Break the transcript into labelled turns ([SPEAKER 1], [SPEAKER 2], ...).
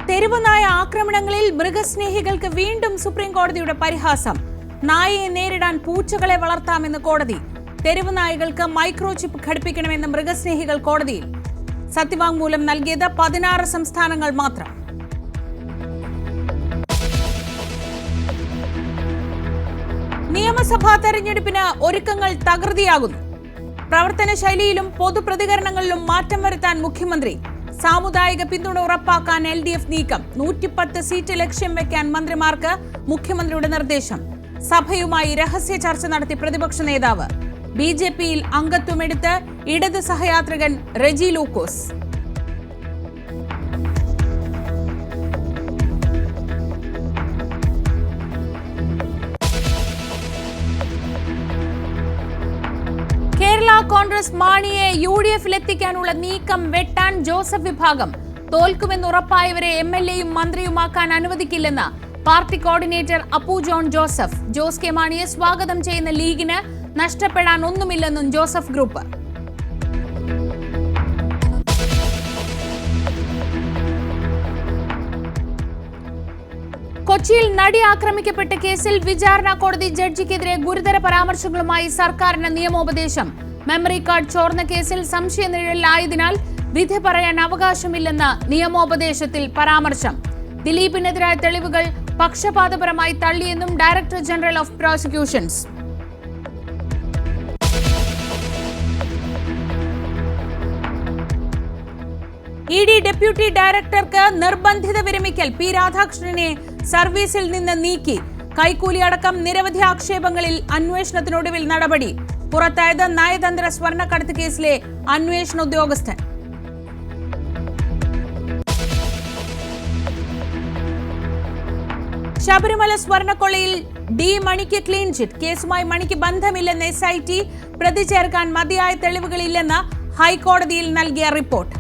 [SPEAKER 1] തെരുവ് നായ ആക്രമണങ്ങളിൽ മൃഗസ്നേഹികൾക്ക് വീണ്ടും സുപ്രീം കോടതിയുടെ പരിഹാസം. നായയെ നേരിടാൻ പൂച്ചകളെ വളർത്താമെന്ന് കോടതി. തെരുവ് നായകൾക്ക് മൈക്രോചിപ്പ് ഘടിപ്പിക്കണമെന്ന് മൃഗസ്നേഹികൾ കോടതിയിൽ. സത്യവാങ്മൂലം നൽകിയത് 16 സംസ്ഥാനങ്ങൾ മാത്രം. നിയമസഭാ തെരഞ്ഞെടുപ്പിന് ഒരുക്കങ്ങൾ തകൃതിയാകുന്നു. പ്രവർത്തന ശൈലിയിലും പൊതുപ്രതികരണങ്ങളിലും മാറ്റം വരുത്താൻ മുഖ്യമന്ത്രി. സാമുദായിക പിന്തുണ ഉറപ്പാക്കാൻ LDF നീക്കം. 110 സീറ്റ് ലക്ഷ്യം വെക്കാൻ മന്ത്രിമാർക്ക് മുഖ്യമന്ത്രിയുടെ നിർദ്ദേശം. സഭയുമായി രഹസ്യ ചർച്ച നടത്തി പ്രതിപക്ഷ നേതാവ്. BJPയിൽ അംഗത്വമെടുത്ത് ഇടത് സഹയാത്രികൻ റെജി ലൂക്കോസ്. കേരള കോൺഗ്രസ് മാണിയെ UDF-ലെത്തിക്കാനുള്ള നീക്കം വെട്ടാൻ ജോസഫ് വിഭാഗം. തോൽക്കുമെന്നുറപ്പായവരെ MLAയും മന്ത്രിയുമാക്കാൻ അനുവദിക്കില്ലെന്ന് party coordinator Appu John Joseph. Jose K മാണിയെ സ്വാഗതം ചെയ്യുന്ന ലീഗിന് നഷ്ടപ്പെടാൻ ഒന്നുമില്ലെന്നും ജോസഫ് ഗ്രൂപ്പ്. കൊച്ചിയിൽ നടി ആക്രമിക്കപ്പെട്ട കേസിൽ വിചാരണ കോടതി ജഡ്ജിക്കെതിരെ ഗുരുതര പരാമർശങ്ങളുമായി സർക്കാരിന് നിയമോപദേശം. മെമ്മറി കാർഡ് ചോർന്ന കേസിൽ സംശയനിഴലിലായതിനാൽ വിധി പറയാൻ അവകാശമില്ലെന്ന് നിയമോപദേശത്തിൽ പരാമർശം. ദിലീപിനെതിരായ തെളിവുകൾ പക്ഷപാതപരമായി തള്ളിയെന്നും director general of prosecutions. ED deputy ഡയറക്ടർക്ക് നിർബന്ധിത വിരമിക്കൽ. P രാധാകൃഷ്ണനെ സർവീസിൽ നിന്ന് നീക്കി. കൈക്കൂലി അടക്കം നിരവധി ആക്ഷേപങ്ങളിൽ അന്വേഷണത്തിനൊടുവിൽ നടപടി. പുറത്തായത് നയതന്ത്ര സ്വർണ്ണക്കടത്ത് കേസിലെ അന്വേഷണ ഉദ്യോഗസ്ഥൻ. ശബരിമല സ്വർണ്ണക്കൊള്ളയിൽ D മണിക്ക് ക്ലീൻ ചിറ്റ്. കേസുമായി മണിക്ക് ബന്ധമില്ലെന്ന് SIT. പ്രതി ചേർക്കാൻ മതിയായ തെളിവുകളില്ലെന്ന് ഹൈക്കോടതിയിൽ നൽകിയ റിപ്പോർട്ട്.